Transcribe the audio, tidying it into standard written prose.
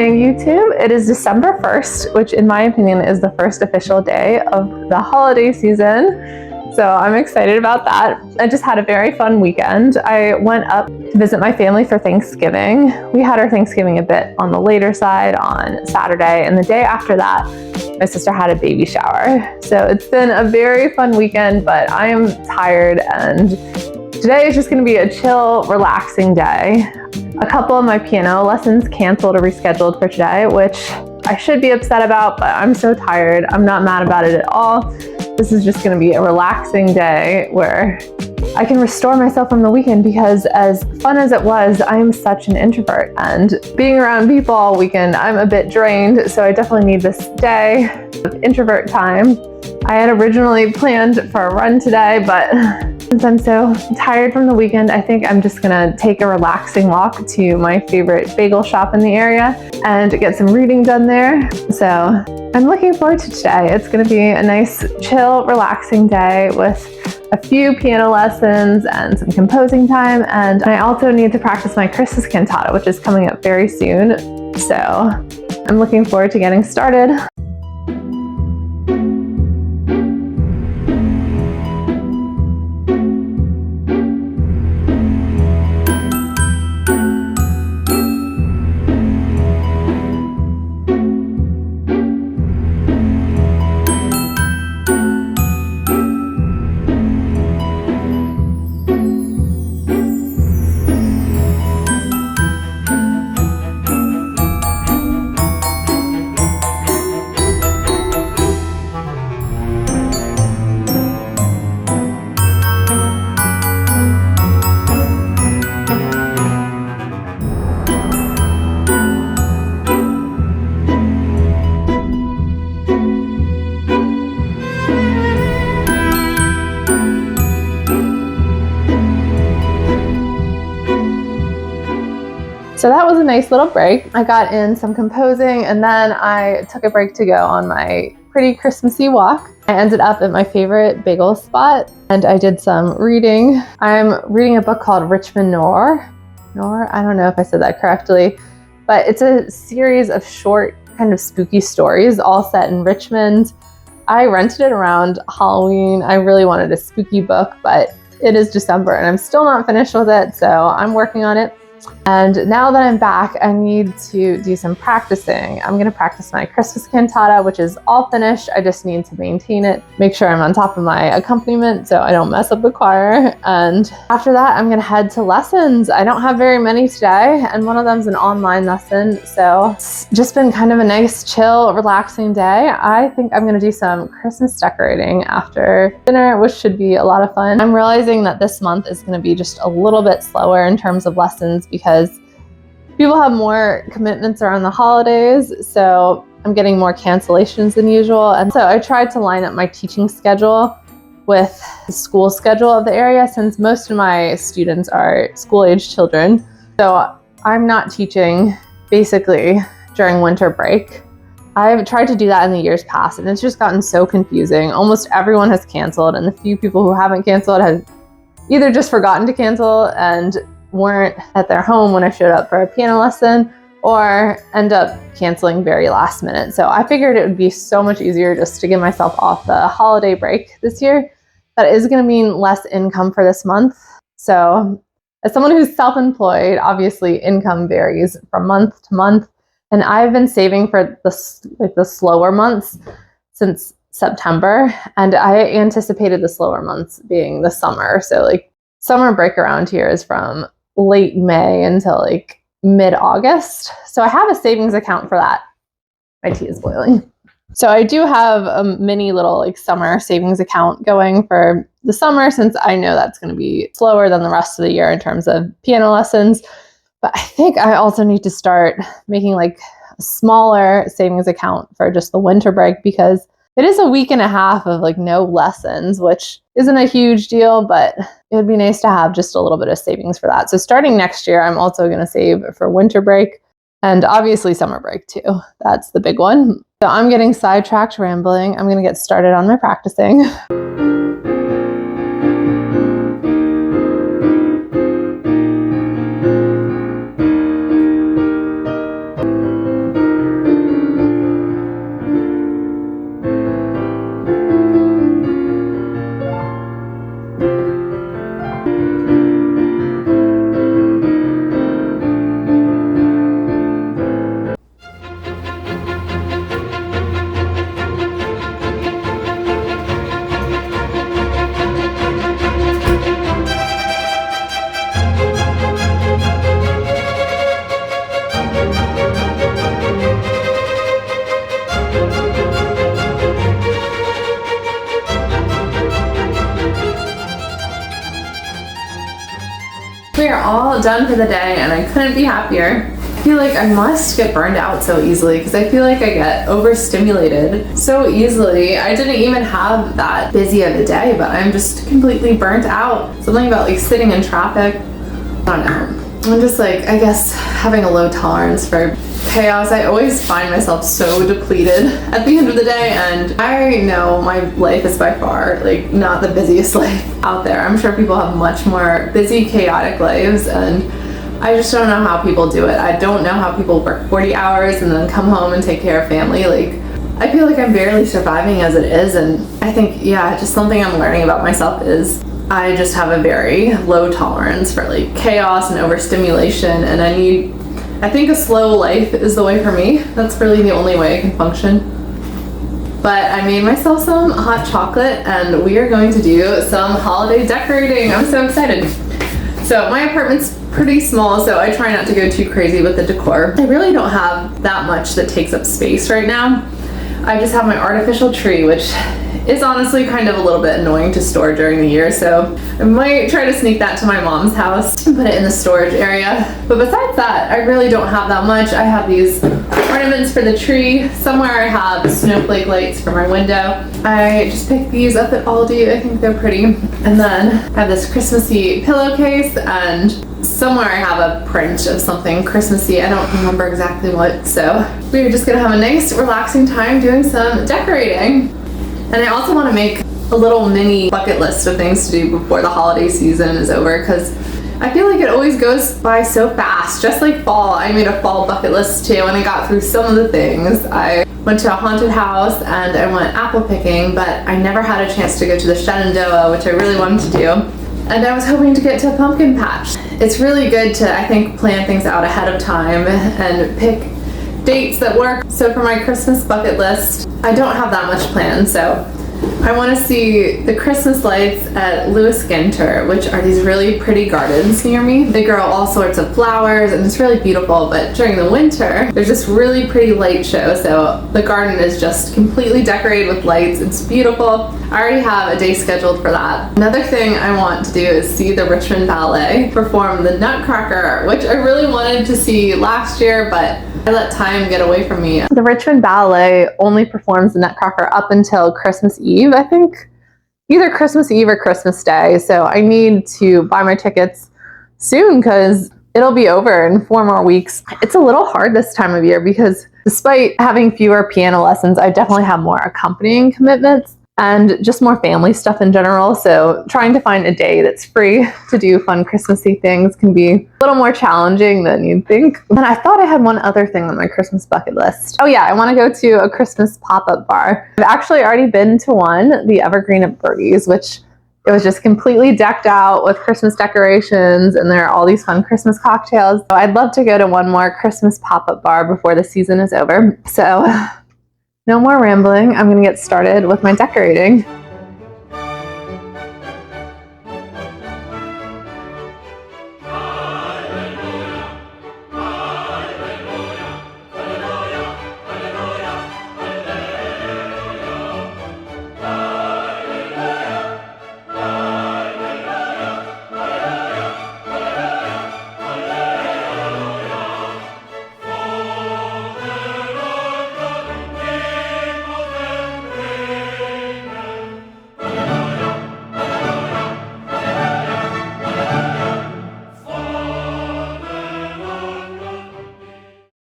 morning, YouTube. It is December 1st, which in my opinion is the first official day of the holiday season. So I'm excited about that. I just had a very fun weekend. I went up to visit my family for Thanksgiving. We had our Thanksgiving a bit on the later side on Saturday, and the day after that, my sister had a baby shower. So it's been a very fun weekend, but I am tired, and today is just going to be a chill, relaxing day. A couple of my piano lessons canceled or rescheduled for today, which I should be upset about, but I'm so tired. I'm not mad about it at all. This is just going to be a relaxing day where I can restore myself from the weekend, because as fun as it was, I am such an introvert, and being around people all weekend, I'm a bit drained, so I definitely need this day of introvert time. I had originally planned for a run today, but since I'm so tired from the weekend, I think I'm just gonna take a relaxing walk to my favorite bagel shop in the area and get some reading done there. So I'm looking forward to today. It's gonna be a nice, chill, relaxing day with a few piano lessons and some composing time. And I also need to practice my Christmas cantata, which is coming up very soon. So I'm looking forward to getting started. So that was a nice little break. I got in some composing, and then I took a break to go on my pretty Christmassy walk. I ended up at my favorite bagel spot, and I did some reading. I'm reading a book called Richmond Noir. I don't know if I said that correctly, but it's a series of short, kind of spooky stories, all set in Richmond. I rented it around Halloween. I really wanted a spooky book, but it is December, and I'm still not finished with it, so I'm working on it. And now that I'm back, I need to do some practicing. I'm going to practice my Christmas cantata, which is all finished. I just need to maintain it, make sure I'm on top of my accompaniment so I don't mess up the choir. And after that, I'm going to head to lessons. I don't have very many today, and one of them is an online lesson. So it's just been kind of a nice, chill, relaxing day. I think I'm going to do some Christmas decorating after dinner, which should be a lot of fun. I'm realizing that this month is going to be just a little bit slower in terms of lessons, because people have more commitments around the holidays, so I'm getting more cancellations than usual. And so I tried to line up my teaching schedule with the school schedule of the area, since most of my students are school-age children. So I'm not teaching basically during winter break. I've tried to do that in the years past, and it's just gotten so confusing. Almost everyone has canceled, and the few people who haven't canceled have either just forgotten to cancel and weren't at their home when I showed up for a piano lesson, or end up canceling very last minute. So I figured it would be so much easier just to get myself off the holiday break this year. That is going to mean less income for this month. So as someone who's self-employed, obviously income varies from month to month. And I've been saving for the slower months since September. And I anticipated the slower months being the summer. So summer break around here is from late May until mid-August. So I have a savings account for that. My tea is boiling. So I do have a mini little summer savings account going for the summer, since I know that's going to be slower than the rest of the year in terms of piano lessons. But I think I also need to start making a smaller savings account for just the winter break, because it is a week and a half of no lessons, which isn't a huge deal, but it would be nice to have just a little bit of savings for that. So starting next year, I'm also going to save for winter break, and obviously summer break too. That's the big one. So I'm getting sidetracked rambling. I'm going to get started on my practicing. We are all done for the day and I couldn't be happier. I feel like I must get burned out so easily because I feel like I get overstimulated so easily. I didn't even have that busy of a day, but I'm just completely burnt out. Something about like sitting in traffic. I don't know. I'm just like, I guess, having a low tolerance for chaos. I always find myself so depleted at the end of the day, and I know my life is by far like not the busiest life out there. I'm sure people have much more busy, chaotic lives, and I just don't know how people do it. I don't know how people work 40 hours and then come home and take care of family. Like, I feel like I'm barely surviving as it is, and I think, yeah, just something I'm learning about myself is I just have a very low tolerance for like chaos and overstimulation, and I think a slow life is the way for me. That's really the only way I can function. But I made myself some hot chocolate and we are going to do some holiday decorating. I'm so excited. So my apartment's pretty small, so I try not to go too crazy with the decor. I really don't have that much that takes up space right now. I just have my artificial tree, which is honestly kind of a little bit annoying to store during the year, so I might try to sneak that to my mom's house and put it in the storage area. But besides that, I really don't have that much. I have these ornaments for the tree. Somewhere I have snowflake lights for my window. I just picked these up at Aldi. I think they're pretty. And then I have this Christmassy pillowcase, and somewhere I have a print of something Christmassy. I don't remember exactly what. So we're just gonna have a nice relaxing time doing some decorating. And I also want to make a little mini bucket list of things to do before the holiday season is over, because I feel like it always goes by so fast. Just like fall, I made a fall bucket list too, and I got through some of the things. I went to a haunted house and I went apple picking, but I never had a chance to go to the Shenandoah, which I really wanted to do. And I was hoping to get to a pumpkin patch. It's really good to, I think, plan things out ahead of time and pick dates that work. So for my Christmas bucket list, I don't have that much planned, so I want to see the Christmas lights at Lewis Ginter, which are these really pretty gardens near me. They grow all sorts of flowers and it's really beautiful, but during the winter, there's this really pretty light show, so the garden is just completely decorated with lights. It's beautiful. I already have a day scheduled for that. Another thing I want to do is see the Richmond Ballet perform the Nutcracker, which I really wanted to see last year, but I let time get away from me. The Richmond Ballet only performs the Nutcracker up until Christmas Eve, I think. Either Christmas Eve or Christmas Day. So I need to buy my tickets soon because it'll be over in 4 more weeks. It's a little hard this time of year because despite having fewer piano lessons, I definitely have more accompanying commitments and just more family stuff in general. So trying to find a day that's free to do fun Christmassy things can be a little more challenging than you'd think. And I thought I had one other thing on my Christmas bucket list. Oh yeah, I want to go to a Christmas pop-up bar. I've actually already been to one, the Evergreen at Birdie's, which it was just completely decked out with Christmas decorations, and there are all these fun Christmas cocktails. So I'd love to go to one more Christmas pop-up bar before the season is over. So no more rambling. I'm going to get started with my decorating.